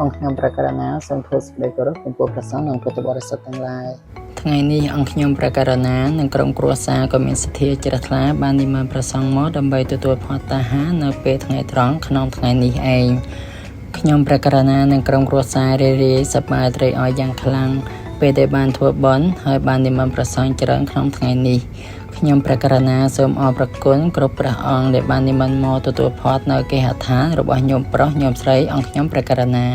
អង្គខ្ញុំប្រកាសណាសូមធ្វើសេចក្តីគោរពចំពោះព្រះសង្ឃនិងពុទ្ធបរិស័ទទាំងឡាយថ្ងៃនេះអង្គខ្ញុំប្រកាសណានិងក្រុមគ្រួសារក៏មានសទ្ធាជ្រះថ្លាបាននិមន្តព្រះសង្ឃមកដើម្បីទទួលផតតាហារនៅពេលថ្ងៃត្រង់ក្នុងថ្ងៃនេះឯងខ្ញុំប្រកាសណានិងក្រុមគ្រួសាររីរាយសប្បាយត្រេកអរយ៉ាងខ្លាំងពេលដែលបានធ្វើបុណ្យហើយបាននិមន្តព្រះសង្ឃច្រើនក្នុងថ្ងៃនេះខ្ញុំប្រកាសណាសូមអរព្រគុណគ្រប់ព្រះអង្គដែលបាននិមន្តមកទទួលផតនៅគេហដ្ឋានរបស់ញោមប្រុសញោមស្រីអង្គខ្ញុំប្រកាសណា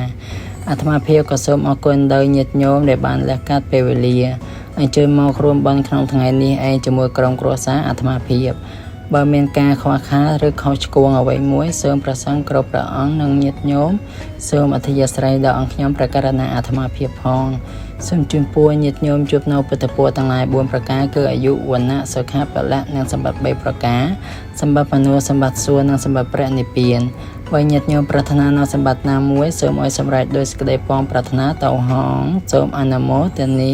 អាត្មាភាពក៏សូមអរគុណដល់ញាតិញោមដែលបានលះកាត់ពេលវេលាអញ្ជើញមករួមបុណ្យក្នុងថ្ងៃនេះឯងជាមួយក្រុមគ្រួសារអាត្មាភាពបើមានការខ្វះខាតឬខុសឆ្គងអ្វីមួយសូមប្រសង់គ្រប់ព្រះអង្គនិងញាតិញោមសូមអធិស្ឋានដល់អង្គខ្ញុំប្រកាសណាអាត្មាភាពផងសូមជូនពួរញាតិញោមជួបនៅពុទ្ធពរទាំងឡាយ4ប្រការគឺអាយុវណ្ណៈសុខៈពលៈនិងសម្បត្តិ3ប្រការសម្បត្តិមនុស្សសម្បត្តិសួគ៌និងសម្បត្តិព្រះនិព្វានបើញាតិញោមប្រាថ្នានៅសម្បត្តិណាមួយសូមឲ្យសម្រេចដោយសេចក្តីប៉ងប្រាថ្នាទៅហងសូមអនុមោទនា